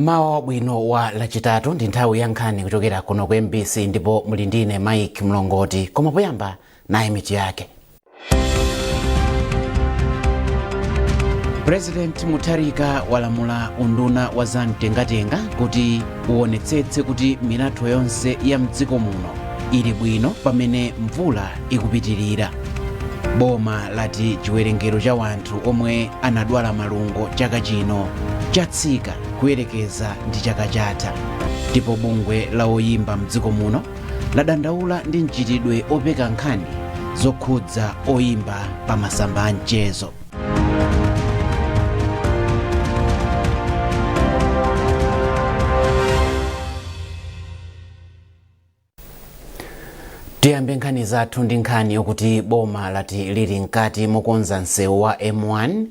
Mawa bwino wa lachitatu ndi nthawi ya nkhani kuchokera kuno ku MBC ndipo muli ndine Mike Mlongoti koma poyamba nayi mitu yake. President Mutharika walamula unduna wa zamtengatenga kuti uonetsetse kuti milatho yonse ya mdziko muno ili bwino pamene mvula ikupitirira. Boma lati chiwerengero cha wanthu omwe anadwala malungo chaka chino chatsika kuyerekeza ndi chaka chatha. Ndipo bungwe la oyimba mdziko muno ladandaula ndi mchitidwe opeka nkhani zokhudza oyimba pa masamba a mchezo. Tiyambe nkhani zathu ndi nkhani yokuti boma lati lili mkati mokonza msewu wa M1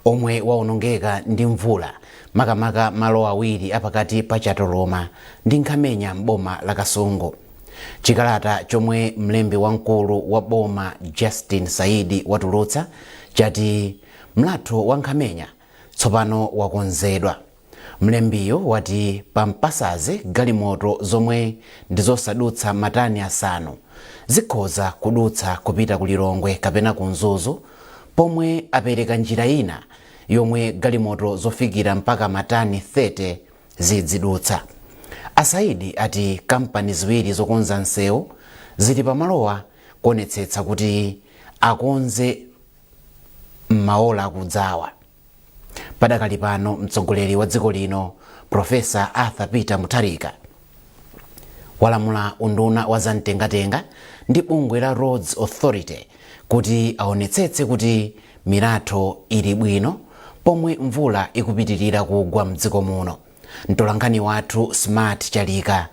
omwe waonongeka ndi mvula makamaka malo awiri apakati pa Chatoloma ndi Nkhamenya m'boma la Kasungu. Chikalata chomwe mlembi wamkulu wa boma Justin Saidi watulutsa chati mlatho wa Nkhamenya tsopano wakonzedwa. Mlembiyo wati pampasaze galimoto zomwe ndizosadutsa matani asanu zikhoza kudutsa kupita ku Lilongwe kapena ku Mzuzu, pomwe apereka njira ina yomwe galimoto zofikira mpaka matani 30 zidzidutsa. Asaidi ati kampani ziwiri zokonza msewu zili pamalowa kuonetsetsa kuti akonze m'maola akudzawa. Padakali pano mtsogoleri wa dziko lino Profesa Arthur Peter Mutharika walamula unduna wa zamtengatenga ndi bungwe la Roads Authority kuti aonetsetse kuti milatho ili bwino pomwe mvula ikupitirira kugwa mdziko muno. Mtolankhani wathu Smart Chalika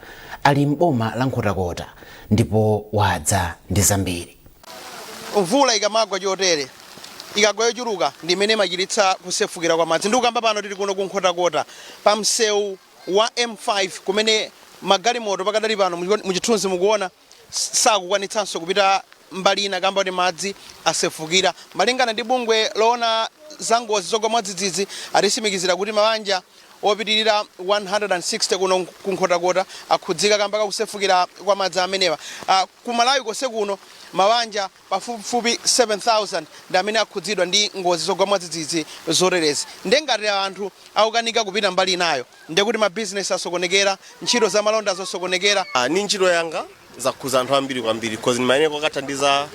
ali m'boma la Nkhotakota ndipo wadza ndi zambiri. Mvula ikamagwa chotere ikagwa yochuluka ndi imene machiritsa kusefukira kwa madzi. Ndikukamba pano tili kuno ku Nkhotakota pa msewu wa M5 kumene magalimoto pakadali pano muchithunzi mukuona sakukwanitsanso kupita mbali ina kamba kuti madzi asefukira. Malingana ndi bungwe loona za ngozi zogwa mwadzidzidzi atisimikizira kuti mabanja opitirira 160 kuno ku Nkhotakota akhudzika kamba kakusefukira kwa madzi amenewa. Ku Malawi konse kuno mabanja pafupifupi 7,000 ndi amene akhudzidwa ndi ngozi zogwa mwadzidzidzi zoterezi. Ndengati anthu akukanika kupita mbali inayo ndekuti mabizinesi asokonekera, ntchito za malonda zosokonekera. Ni ntchito yanga zakhuza anthu ambiri kwambiri because ndimayenera kwakathandiza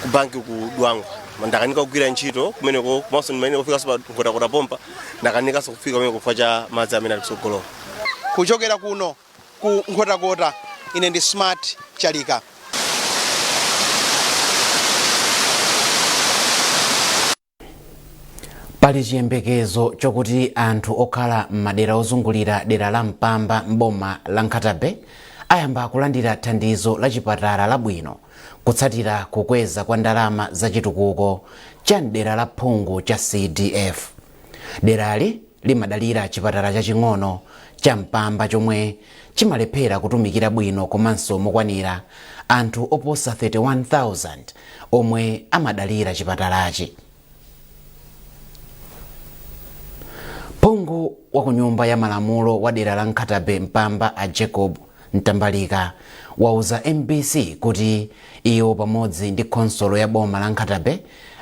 ku banki ku Dwangwa. Ndakanika kugwira ntchito kumeneko komanso ndimayenera kufika pa Nkhotakota pompa ndakanika kufika kumeneko chifukwa cha madzi amene akusogolola. Kuchokera kuno ku Nkhotakota ine ndi Smart Chalika. Pali chiyembekezo chokuti anthu okhala m'madera ozungulira dera la Mpamba m'boma la Nkhatabe ayamba kulandira thandizo la chipatala labwino kutsatira kukweza kwa ndalama za chitukuko cha dera la phungu cha CDF. Derali limadalira chipatala chaching'ono cha Mpamba chomwe chimalephera kutumikira bwino komanso mokwanira anthu oposa 31,000 omwe amadalira chipatalachi. Phungu wa ku nyumba ya malamulo wa dera la Nkhatabe Mpamba a Jacob Ntambalika wauza MBC kuti iyo pamodzi ndi khonsolo ya boma la Nkhatabe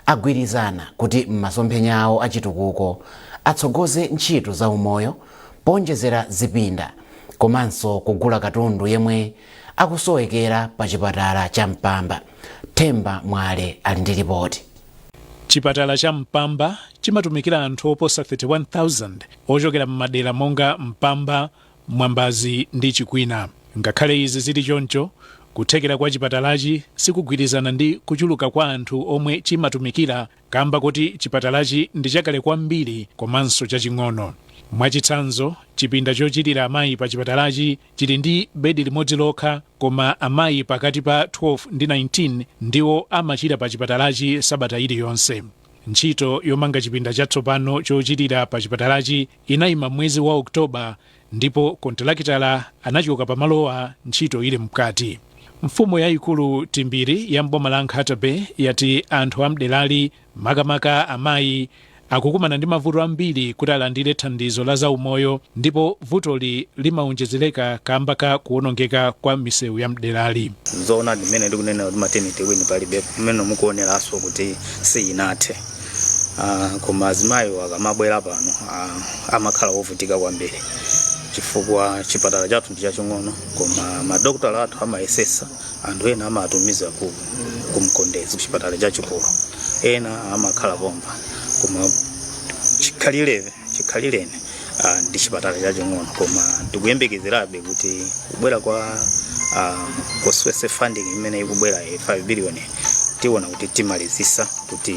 agwirizana kuti m'masomphenya awo achitukuko atsogoze ntchito za umoyo ponjezera zipinda komanso kugula katundu yemwe akusowekera pa chipatala cha Mpamba. Themba Mwale ali ndi ripoti. Chipatala cha Mpamba chimatumikira anthu oposa 31,000 ochokera m'madera monga Mpamba, Mwambazi ndi Chikwina. Ngakhale izi zili choncho, kuthekera kwa chipatalachi sikugwirizana ndi kuchuluka kwa anthu omwe chimatumikira kamba kuti chipatalachi ndi chakale kwambiri komanso chaching'ono. Mwachitsanzo, chipinda chochitira amayi pa chipatalachi chili ndi bedi limodzi lokha, koma amayi pakati pa 12 ndi 19 ndiwo amachira pa chipatalachi sabata iliyonse. Ntchito yomanga chipinda chatsopano chochitira pa chipatalachi inayima mwezi wa Oktoba ndipo kontrakitala anachoka pamalowa ntchito ili mkati. Mfumu yayikulu Timbiri ya mboma la Nkhatabe yati anthu amderali makamaka amayi akukumana ndi mavuto ambiri kuti alandire thandizo la zaumoyo, ndipo vutoli limaonjezereka kamba ka kuwonongeka kwa misewu ya mderali. Zona limene ndikunena kuti maternity wini palibe mmene mukuoneraso kuti siyinathe. Koma azimayi akamabwera pano amakhala ovutika kwambiri chifukwa chipatala chathu ndi chaching'ono, koma madokotala athu amayesesa, anthu ena amatumiza ku Mkondezi chipatala chachikulu, ena amakhala pompa, koma chikhalireni ndi chipatala chaching'ono. Koma tikuyembekezerabe kuti kubwera kwa Swese funding imene ikubwera 5 billion tiona kuti timalizisa kuti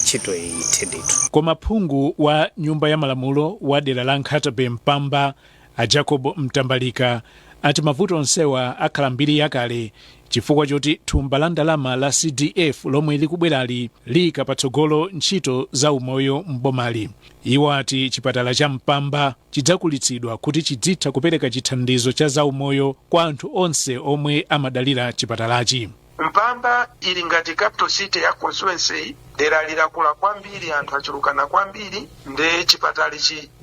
ntchito iyithe ndithu. Koma phungu wa nyumba ya malamulo wa dera la Nkhatabe Mpamba a Jacob Mtambalika ati mavuto onsewa akhala mbiri yakale chifukwa choti thumba la ndalama la CDF lomwe likubwerali lika patsogolo ntchito za umoyo mbomali. Iwo ati chipatala cha Mpamba chidzakulitsidwa kuti chidzitha kupereka chithandizo cha zaumoyo kwa anthu onse omwe amadalira chipatalachi. Mpamba ili ngati capital city ya constituency, dera lirakula kwambiri, anthu achulukana kwambiri, nde chipatali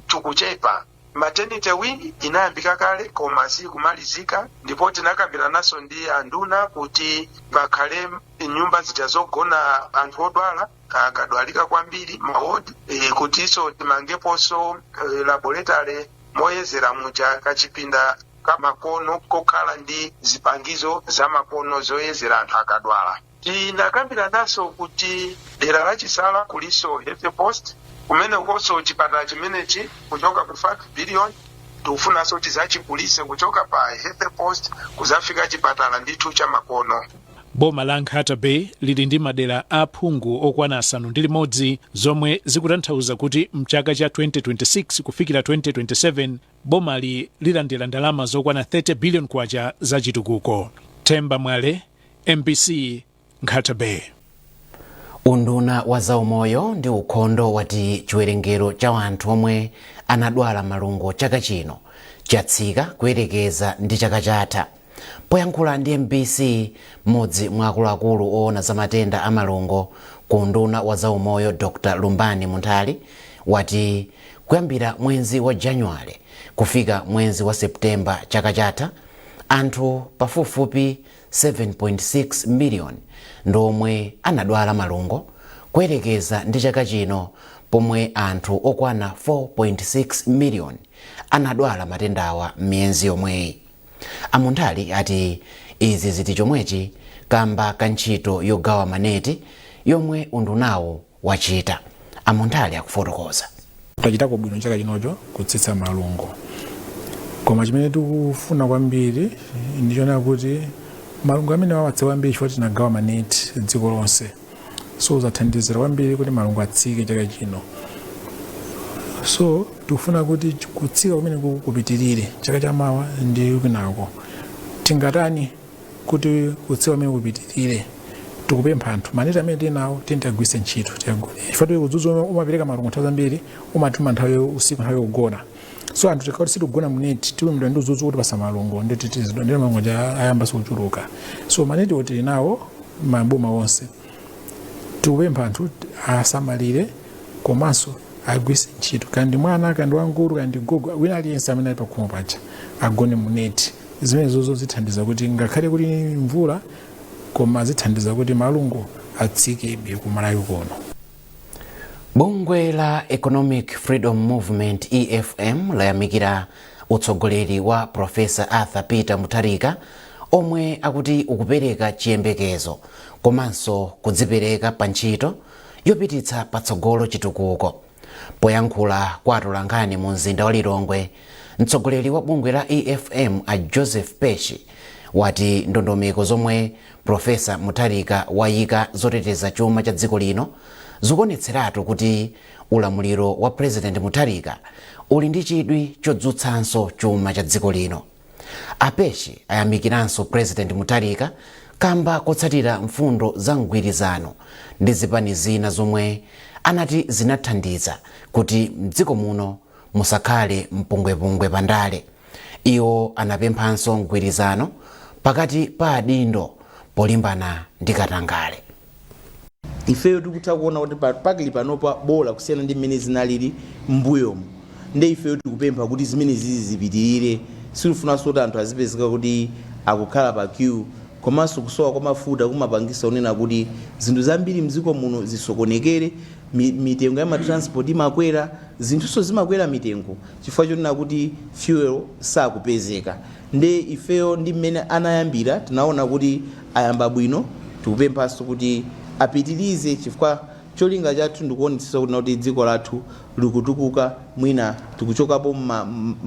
chikuchepa. Maternity wing inayambika kale koma sikumalizika, ndipo tinakambira naso ndi anduna kuti pakhale nyumba zitazogona anthu odwala akadwalika kwambiri mawodi, kutiso timangeponso laboratory moyezera muja kachipinda kamakono kokhala ndi zipangizo za makono zoyezera anthu akadwala. Tinakambira naso kuti dera la Chisala kuliso health post, kumene koso chipatala chimenechi kuchoka ku 5 billion tufunaso tizachikulise kuchoka pa health post kuzafika chipatala ndithu cha makono. Boma la Nkhatabe lili ndi madera a phungu okwana 6 zomwe zikutanthauza kuti mchaka cha 2026 kufikira 2027 bomali lilandira ndalama zokwana 30 billion kwacha za chitukuko. Themba Mwale, MBC, Nkhatabe. Unduna wa zaumoyo ndi ukhondo wati chiwerengero cha anthu omwe anadwala malungo chaka chino chatsika kuyerekeza ndi chaka chatha. Poyankhula ndi MBC, mmodzi mwa akuluakulu oona za matenda a malungo ku unduna wa zaumoyo Dr. Lumbani Munthali wati kuyambira mwezi wa Januwale kufika mwezi wa Septemba chaka chatha anthu pafupifupi 7.6 million ndomwe anadwala malungo kuyerekeza ndi chaka chino pomwe anthu okwana 4.6 million anadwala matendawa m'miyezi yomweyi. Amunthali ati izi ziti chomwechi kamba ka ntchito yogawa maneti yomwe undunawo wachita. Amunthali akufotokoza. Tachitako bwino chaka chinocho kutsitsa malungo, koma chimene tikufuna kwambiri ndichona kuti malungo amene wawatsa kwambiri chifukwa tinagawa maneti dziko lonse, so zathandizira kwambiri kuti malungo atsike chaka chino. So tikufuna kuti kutsika kumene kupitirire chaka chamawa ndi kunako. Tingatani kuti kutsika kumene kupitirire? Tikupempha anthu maneti amene tinawo tiyagwiritse ntchito tiyagule. Chifukwa kudzudza umapereka malungo nthawi zambiri umatuma nthawi usiku nthawi yogona. So anthu tikati sitigona muneti tiwimira ndi udzudzu kuti pasa malungo ndi malungo ayamba sochuluka. So maneti oti nawo maboma onse tikupempha anthu asamalire komanso agwiritse ntchito, kandi mwana kandi wangulu kandi gogo wina aliyense amene ali pakhomo paja agone muneti. Zimenezo zithandiza kuti ngakhale kuti mvula koma zithandiza kuti malungo atsikebe kumalawi kuno. Bungwe la Economic Freedom Movement EFM layamikira utsogoleri wa Profesa Arthur Peter Mutharika omwe akuti ukupereka chiyembekezo komanso kudzipereka pa ntchito yopititsa patsogolo chitukuko. Poyankhula kwa atolankhani mu mzinda wa Lilongwe, mtsogoleri wa bungwe la EFM a Joseph Peshi wati ndondomeko zomwe Profesa Mutharika wayika zoteteza chuma cha dziko lino zikuonetseratu kuti ulamuliro wa President Mutharika uli ndi chidwi chodzutsanso chuma cha dziko lino. Apeshi ayamikiranso President Mutharika kamba kotsatira mfundo za mgwirizano ndi zipani zina zomwe anati zinathandiza kuti mdziko muno musakhale mpungwepungwe pandale. Iwo anapemphanso mgwirizano pakati pa adindo polimbana ndi katangale. ifeyo tikutha kuona kuti pakili panopa bola kusiyana ndi mmene zinalili mbuyomu. Nde ifeyo tikupempha kuti zimene zipitirire, sikufunanso kuti anthu azipezeka kuti akukhala pa queue, komanso kusowa kwa mafuta kumapangisa unena kuti zinthu zambiri mdziko muno zisokonekere, mitengo ya matransport imakwera, zinthuso zimakwera mitengo chifukwa chonena kuti fuel sakupezeka. Nde ifeyo ndi mmene anayambira tinaona kuti ayamba bwino, tikupemphanso kuti apitirize chifukwa cholinga chathu ndikuonetsa kuti dziko lathu likutukuka, mwina tikuchokapo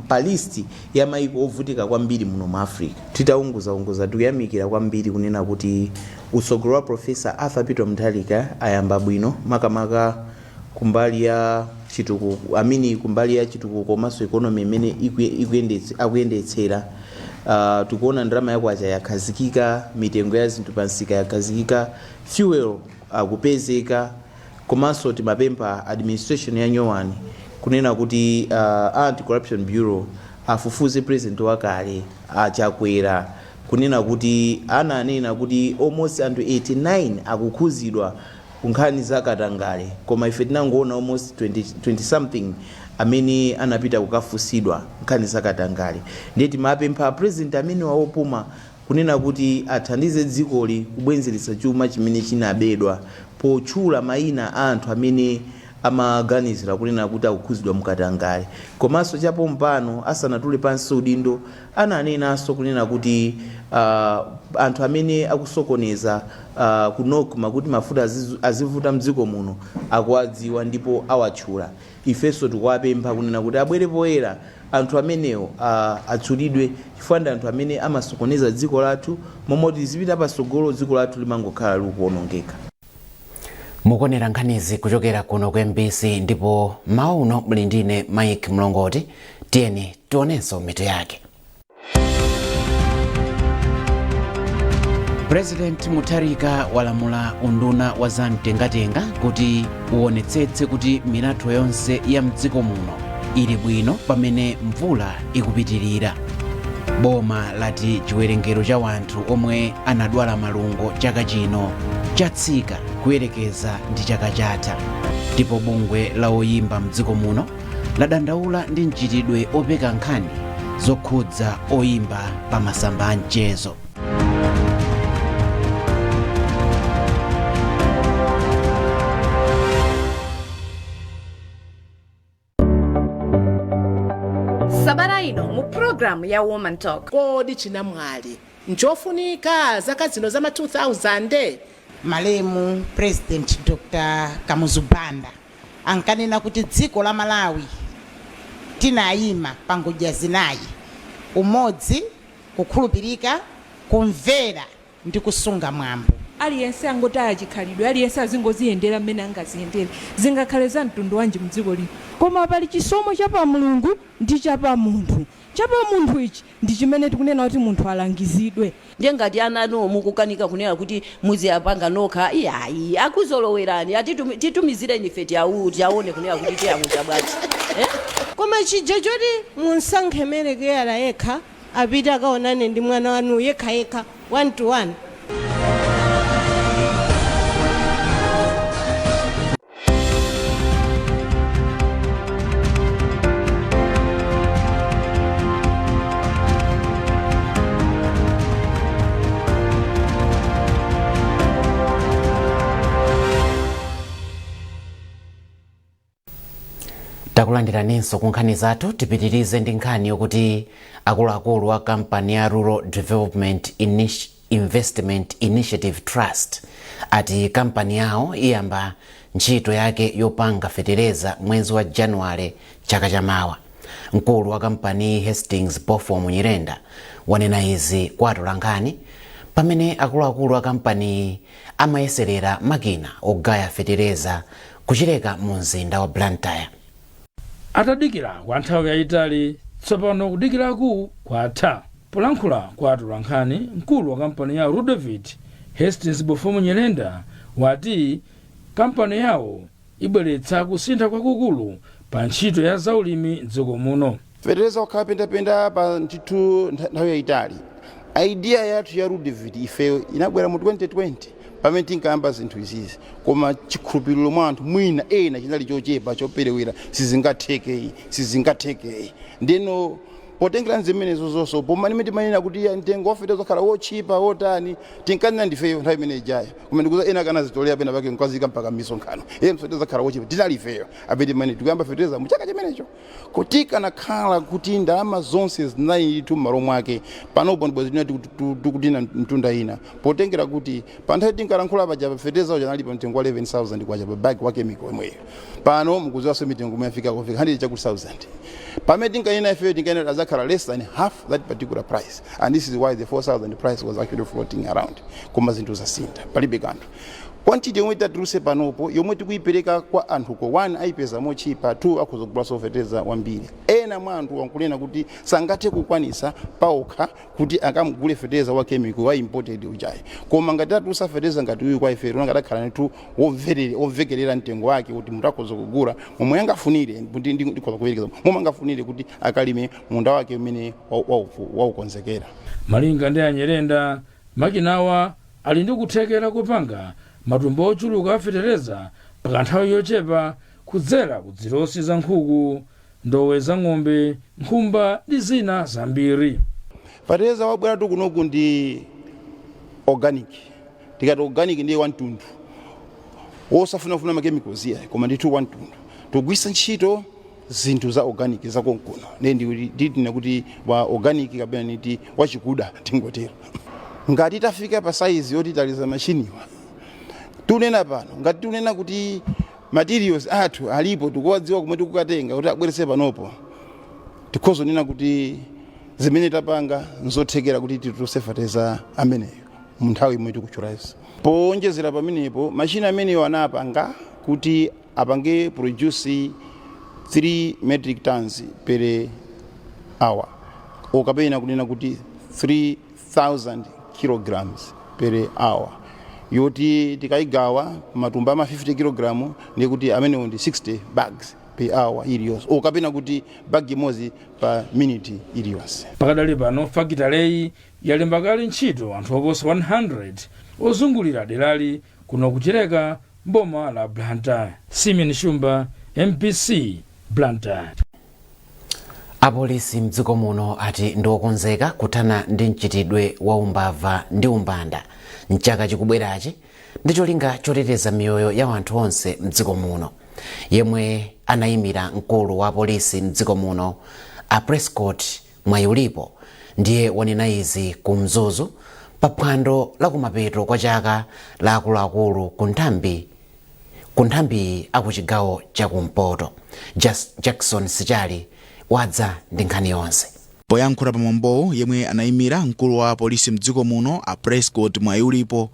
pa listi ya maiko ovutika kwambiri muno mu Africa. Titaunguza tikuyamikira kwambiri kunena kuti utsogolo wa Professor Arthur Peter Mutharika ayamba bwino, makamaka kumbali ya chitukuko, kumbali ya chitukuko komanso economy imene akuyendetsera. Tikuona ndalama yakwacha yakhazikika, mitengo ya zinthu pansika yakhazikika, fuel akupezeka, komanso timapempha administration ya Nyowani kunena kuti Anti-Corruption Bureau afufuze president wakale achakwera, kunena kuti ananena kuti almost anthu 89 akukhuzidwa kunkhani za katangale, koma ife tinangoona almost 20 something amene anapita kukafusidwa nkhani za katangale. Ndiye timapempha president amene waopuma kunena kuti athandize dzikoli kubwenzeretsa chuma chimene chinabedwa potchula mayina anthu amene amaganizira kunena kuti akukhuzidwa mukatangale. Komanso chapo mpano asanatule pansi udindo ananenanso kunena kuti anthu amene akusokoneza kunokuma kuti mafuta azivuta mdziko muno akuwadziwa ndipo awatchula. Ifenso tikuwapempha kunena kuti abwere poyera anthu amenewo atchulidwe chifukwa ndi anthu amene amasokoneza dziko lathu, momwe tizipita pasogolo dziko lathu limangokhala likuonongeka. Mukonera nkhanizi kuchokera kuno ku MBC, ndipo mawa uno muli ndine Mike Mlongoti. Tiyeni tionenso mitu yake. President Mutharika walamula unduna wa zamtengatenga kuti uonetsetse kuti milatho yonse ya mdziko muno ili bwino pamene mvula ikupitirira. Boma lati chiwerengero cha wanthu omwe anadwala malungo chaka chino chatsika kuyerekeza ndi chaka chatha. Ndipo bungwe la oyimba mdziko muno ladandaula ndi mchitidwe opeka nkhani zokhudza oyimba pa masamba a mchezo. Sabata ino mu program ya Woman Talk. Kodi chinamwali nchofunika zaka zino za 2000 Malemu President Dr. Kamuzu Banda ankanena kuti dziko la Malawi tinayima pangodya zinayi: umodzi, kukhulupirika, kumvera ndi kusunga mwambo. Aliyense angotaya chikhalidwe, aliyense azingoziyendera mmene angaziyendere, zingakhale za mtundu wanji mdziko lino. Koma pali chisomo cha pa Mulungu ndi cha pa munthu. Cha pa munthu ichi ndi chimene tikunena kuti munthu alangizidwe. Ndiye ngati anano mukukanika kunena kuti muzi apanga nokha, iyayi akuzolowerani, atitumizireni ife tiaone kunena kuti tiyamucha bwanji. Koma chija choti munsankhe Merekeyala yekha apita akaonane ndi mwana wanu yekha 1 to 1. Takulandiraninso kunkhani zathu, tipitirize ndi nkhani yokuti akuluakulu wa kampani ya Rural Development Investment Initiative Trust ati kampani yawo iyamba ntchito yake yopanga fetereza mwezi wa Januwale chaka chamawa. Mkulu wa kampani Hastings Bofo Munyirenda wanena izi kwa atolankhani pamene akuluakulu wa kampani amayeserera makina ogaya fetereza kuchileka mu mzinda wa Blantyre. Atadikira kwa nthawi yayitali, tsopano kudikiraku kwatha. Polankhula kwa atolankhani, mkulu wa kampani ya Rural Hastings Bofo Munyirenda wati kampani yawo ibweretsa kusintha kwakukulu pa ntchito ya zaulimi m'dziko muno. Fetereza okhala pendapenda pa ntchito nthawi yayitali. Idea yathu ya Rural ifeyo inabwera mu 2020 pamene tinkayamba zinthu izizi koma chikhulupiriro mwa anthu mwina ena chinali chochepa choperewera sizingatheke ndeno potengera nzimenezo zonso pomwe timanena kuti mtengo wa fetezo khala wochipa wotani tinkanena ndifeyo nthawi imene ijayo koma ndikuza ena kana zitolera pena pake nkwazika mpaka misonkhano fetezo khala wochipa tinalifeyo apeti imene tikuyamba feteza muchaka chimenecho kuti kanakhala kuti ndalama zonse zinalitu m'malo mwake panopo ndibwezina tikutina mtunda ina potengera kuti pa nthawi tinkalankhula paja feteza uja nalipa mtengo wa 11,000 kwacha pa bag wa chemical imweyo pano mukuziwaso mitengo imafika kufika 100,000 pamene tinkanena ifeyo tinkanena azakhala less than half that particular price, and this is why the 4,000 price was actually floating around. Koma zinthu zasinta palibe kanthu quantity yomwe tatruse panopo yomwe tikuipereka kwa anthu ko 1 aipeza mochipa 2 akuzogula sofeteza wambiri ena mwa anthu wankulena kuti sangathe kukwanisa paokha kuti akamugule feteza wa chemical wa imported ujayi koma ngati atusa feteza ngati uyu kwa ife ngakhala netu wovekerera mtengo wake kuti mutakoza kugula momwe angafunire kuti ndikoza kuyerekeza momwe angafunire kuti akalime munda wake umene waukonzekera. Malinga ndi Anyerenda makinawa ali ndi kuthekera kupanga matumbo ochuluka afetereza pakanthawi yochepa kudzera kudzirosi za nkhuku, ndowe za ng'ombe, nkhumba ndi zina zambiri. Fertilizer wabwera kunoku ndi organic. Tikati organic ndiye wantundu wosafunafuna makemicals iya koma nditu wantundu togwisa ntchito zinthu za organic za konkuno ndina kuti wa organic kapena niti wachikuda tingotero ngati tafika pa size yoti taliza machiniwa tunena pano ngati tunena kuti materials athu alipo tikuwadziwa kumwe tikukatenga kuti abwerese panopo tikhozo nena kuti zimene tapanga nzothekera kuti tituse fertilizer ameneyo munthawi imwe tikuchulaisa ponjezera pamenepo machine ameneyo anapanga kuti apange produce 3 metric tons per hour okapena kunena kuti 3,000 kilograms per hour yoti tikaigawa matumba ma 50 kilogram ndikuti amenewo ndi 60 bags per hour iliyonse okapena kuti bag imodzi pa minute iliyonse. Pakadali pano fakitaleyi yalemba kale ntchito anthu oposa 100 ozungulira derali kuno kuchereka mboma la Blantyre. Simeon Shumba, MPC Blantyre. Apolisi mdziko muno ati ndiokonzeka kuthana ndi mchitidwe wa umbava ndi umbanda mchaka chikubwerachi ndi cholinga choteteza miyoyo ya anthu onse mdziko muno. Yemwe anayimira mkulu wa polisi mdziko muno a Prescott Mwayulipo ndiye wanena izi ku Mzuzu pa phwando la kumapeto kwa chaka la akuluakulu ku nthambi akuchigawo chakumpoto. Jackson Sichali wadza ndi nkhani yonse. Poyankhula pamwambowo yemwe anayimira mkulu wa polisi mdziko muno a Prescott Mwayulipo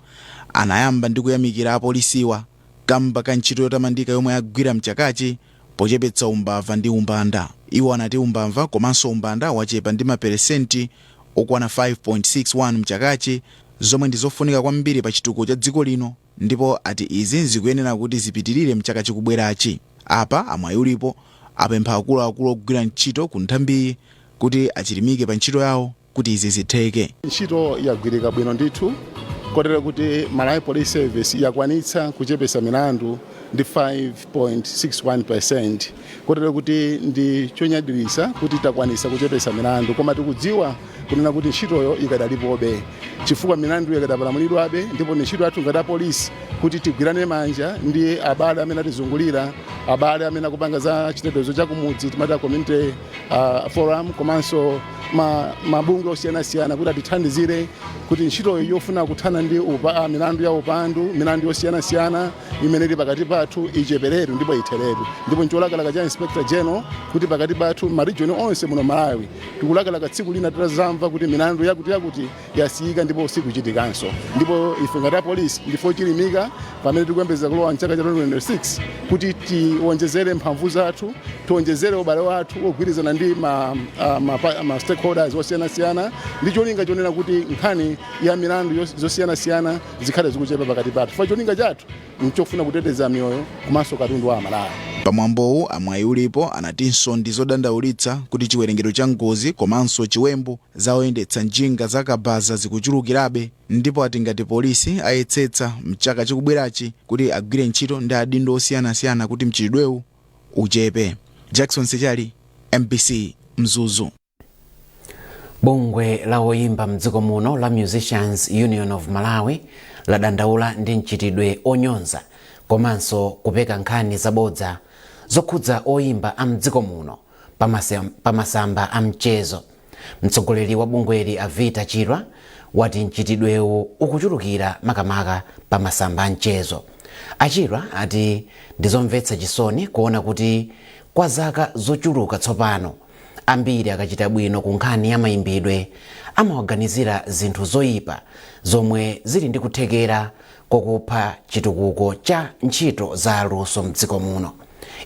anayamba ndi kuyamikira apolisiwa kamba ka ntchito yotamandika yomwe agwira mchakachi pochepetsa umbava ndi umbanda. Iwo anati umbava komanso umbanda wachepa ndi maperesenti okwana 5.61 mchakachi zomwe ndizofunika kwambiri pa chitukuko cha dziko lino ndipo ati izi zikuyenera kuti zipitirire mchaka chikubwerachi. Apa Amwayulipo apempha akuluakulu ogwira ntchito ku nthambi kuti achilimike pa ntchito yawo kuti izi zitheke. Ntchito yagwirika bwino ndithu kotero kuti Malawi Police Service yakwanitsa kuchepesa milandu ndi 5.61%. Kotero kuti ndi chonyadirisa kuti takwanisa kuchepesa milandu koma tikudziwa kunena kuti ntchitoyo ikadalipobe chifukwa milandu ikadapalamulidwabe ndipo ntchito yathu ngati apolisi kuti tigwirane manja ndi abale amene atizungulira abale amene akupanga za chitetezo cha kumudzi timati community forum komanso mabungwe osiyanasiyana kuti atithandizire kuti ntchitoyo yofuna kuthana ndi milandu ya upandu milandu yosiyanasiyana imene ili pakati pathu icheperetu ndipo itheretu ndipo ncholakalaka cha Inspector General kuti pakati pathu maregion onse muno Malawi tikulakalaka tsiku lina titazamva kuti milandu yakuti yasiyika ndipo sikuchitikanso ndipo ife ngati apolisi ndifo chilimika pamene tikuyembeza kulowa mchaka cha 2026 kuti tiwonjezere mphamvu zathu tiwonjezere ubale wathu ogwirizana ndi ma stakeholders osiyanasiyana ndi cholinga chonena kuti nkhani ya milandu zosiyanasiyana zikhale zikuchepa pakati pathu. Cholinga chathu nchofuna kuteteza miyoyo komanso katundu wa Malawi. pamwambowu amwayi ulipo anatinso ndi zodandaulitsa kuti chiwerengero cha ngozi komanso chiwembu za oyendetsa njinga zakabaza zikuchulukirabe, ndipo ati ngati polisi ayetsetsa mchaka chikubwerachi kuti agwire ntchito ndi adindo osiyanasiyana kuti mchitidwewu uchepe. Jackson Sechali, MBC Mzuzu. Bungwe la oyimba mdziko muno la Musicians Union of Malawi ladandaula ndi mchitidwe onyonza komanso kupeka nkhani zabodza zokhudza oyimba a mdziko muno pamasamba a mchezo. Mtsogoleri wa bungweli Avita Chirwa wati mchitidwewu ukuchulukira makamaka pamasamba a mchezo. Achirwa ati ndizomvetsa chisoni kuona kuti kwa zaka zochuluka tsopano ambiri akachita bwino ku nkhani ya mayimbidwe amawaganizira zinthu zoyipa zomwe zili ndi kuthekera kokupha chitukuko cha ntchito za luso mdziko muno.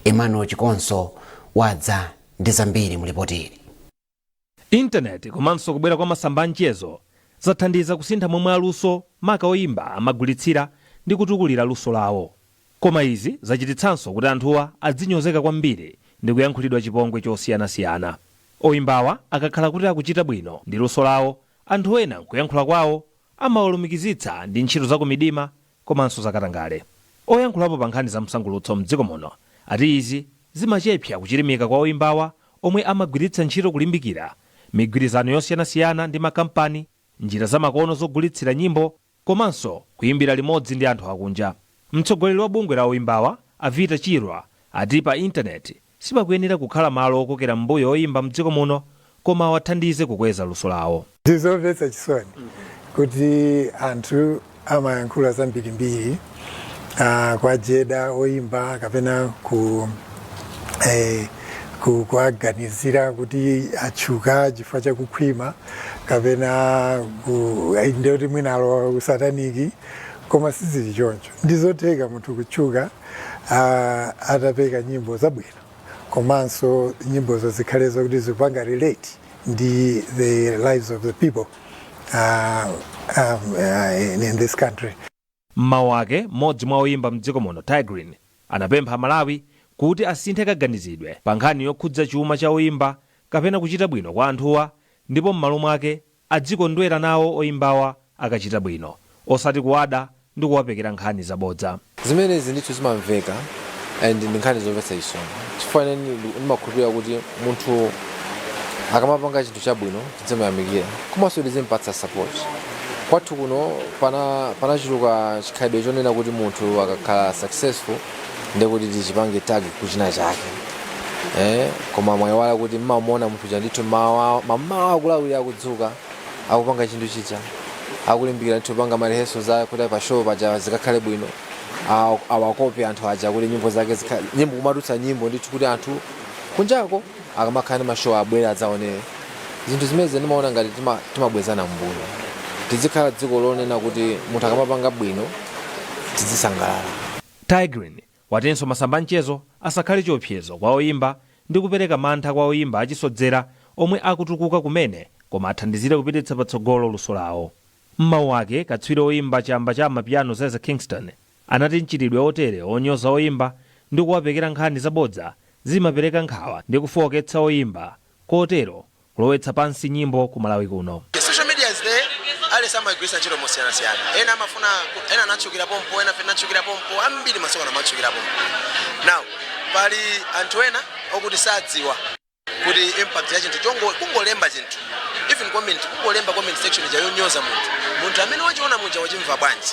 Emmanuel Chikonso wadza ndi zambiri mulipotiri. Internet komanso kubwera kwa masamba a mchezo zathandiza kusintha momwe aluso maka oyimba amagulitsira ndi kutukulira luso lawo. Koma izi zachititsanso kuti anthuwa adzinyozeka kwambiri ndi kuyankhulidwa chipongwe chosiyanasiyana. Oyimbawa akakhala kuti akuchita bwino ndi luso lawo, anthu ena kuyankhula kwawo amawalumikizitsa ndi ntchito za kumidima komanso zakatangale. Oyankhulapo pa nkhani za msangulutso mdziko muno ati izi zimachepsa kuchirimika kwa oyimbawa omwe amagwiritsa ntchito kulimbikira migwirizano yosiyanasiyana ndi makampani, njira zamakono zogulitsira nyimbo komanso kuyimbira limodzi ndi anthu akunja. Mtsogoleri wa bungwe la oyimbawa Avita Chirwa ati pa intaneti sipakuyenera kukhala malo okokera mbuyo oyimba mdziko muno koma awathandize kukweza luso lawo. Ndizomvetsa chisoni kuti anthu amayankhula zambirimbiri kwa jeda oyimba kapena kuaganizira kuti atchuka chifukwa cha kukhwima kapena ndiyoti mwina alowa usataniki, koma sizili choncho. Ndizotheka munthu kutchuka atapeka nyimbo zabwino komanso nyimbozo zikhalezo kuti zipanga relate ndi the lives of the people in this country. Mmawu ake mmodzi mwa oyimba mdziko muno Tigrin anapempha Malawi kuti asinthe kaganizidwe pa nkhani yokhudza chuma cha oyimba kapena kuchita bwino kwa anthuwa, ndipo m'malo mwake adzikondwera nawo oyimbawa akachita bwino osati kuwada ndi kuwapekera nkhani zabodza. Zimenezi ndithu zimamveka and ndi nkhani zomvetsa chisoni. Chifukwa ndimakhulupirira kuti munthu akamapanga chinthu chabwino tidzimuyamikira komanso tidzimpatsa support. Kwathu kuno panachuluka chikhalidwe chonena kuti munthu akakhala successful ndekuti tichipange tag kuchina chake. Koma mwayiwala kuti mmamuona munthu chandithu mamawa akulawira akudzuka akupanga chinthu chicha akulimbikira ndithu panga mareheso za kuti pa show paja zikakhale bwino awakope anthu aja kuti nyimbo zake nyimbo kumadutsa nyimbo ndithu kuti anthu kunjako akamakhala ndi mashow abwera adzaonere. Zinthu zimene ndimaona ngati timabwezana mbuyo. Tizikhala dziko lonena kuti munthu akamapanga bwino tizisangalala. Tigrin watenso masamba a mchezo asakhale chiopsezo kwa oyimba ndi kupereka mantha kwa oyimba achisodzera omwe akutukuka kumene koma athandizire kupititsa patsogolo luso lawo. Mmawu ake katswiri oyimba chamba cha mapiano Zeze Kingston anati mchitidwe otere onyoza oyimba ndi kuwapekera nkhani zabodza zimapereka nkhawa ndi kufowoketsa oyimba kotero kulowetsa pansi nyimbo ku Malawi kuno. Social media is there, ali samagwisa ntchito mosiyanasiyana. Ena amafuna ena anachukira pompo, ena anachukira pompo, ambiri masoko anachukira pompo. Now pali anthu ena okuti sadziwa kuti impact ya chinthu kungolemba chinthu. Even comment kungolemba comment section ja yonyoza munthu amene wachiona muja wachimva bwanji.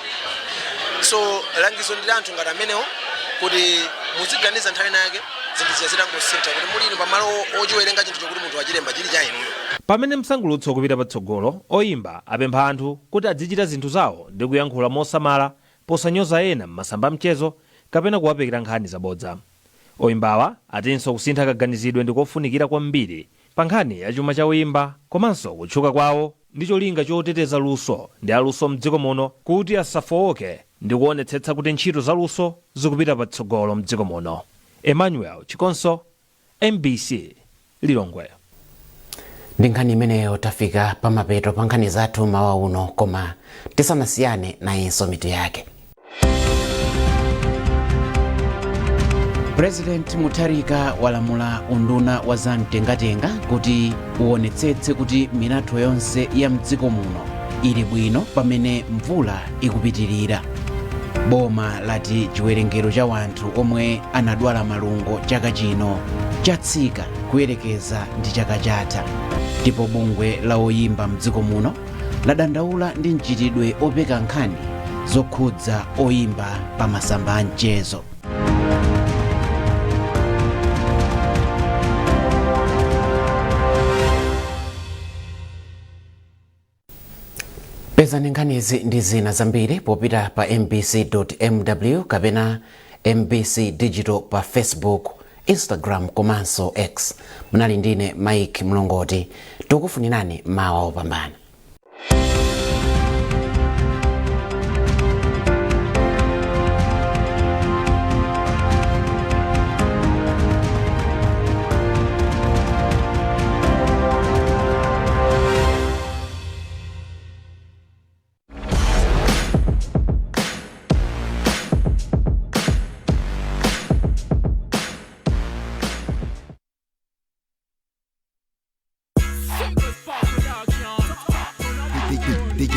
So langizo ndi anthu ngati amenewo kuti muziganiza nthawi yake zinthu zizangosintha kuti mulini pamalo ochiwerenga chinthu chokuti munthu wachilemba chili cha inuyo. Pamene msangulutso kupita patsogolo, oyimba apempha anthu kuti azichita zinthu zawo ndi kuyankhula mosamala posanyoza ena m'masamba mchezo kapena kuwapekera nkhani zabodza. Oyimbawa atinso kusintha kaganizidwe ndi kofunikira kwambiri pa nkhani ya chuma cha oyimba komanso kutchuka kwawo ndi cholinga choteteza luso ndi aluso mdziko muno kuti asafowoke ndi kuonetsetsa kuti ntchito za luso zikupita patsogolo mdziko muno. Emmanuel Chikonso, MBC Lilongwe. Ndi nkhani imeneyo tafika pamapeto pa nkhani zathu mawa uno, koma tisanasiyane nayinso mitu yake. President Mutharika walamula unduna wa zamtengatenga kuti uonetsetse kuti milatho yonse ya mdziko muno ili bwino pamene mvula ikupitirira. Boma lati chiwerengero cha wanthu omwe anadwala malungo chaka chino chatsika kuyerekeza ndi chaka chatha. Ndipo bungwe la oyimba mdziko muno ladandaula ndi mchitidwe opeka nkhani zokhudza oyimba pa masamba a mchezo. Pezani nkhanizi ndi zina zambiri popita pa mbc.mw kapena mbc digital pa Facebook, Instagram komanso X. Munali ndine Mike Mlongoti, tikufunirani mawa opambana.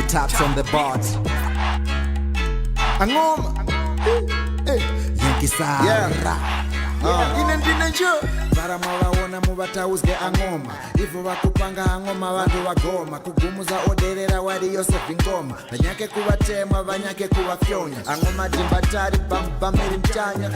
Taps on the boards. Angoma. Yankee Sara. Yeah. Ine njo. Para mawawona mubatauzge angoma. Ivo wakupanga angoma wandu wagoma. Kugumuza oderera wari Yosef ingoma. Banyake kuwatema, banyake kuwafyonya. Angoma dimbatari, bambamiri mchanya.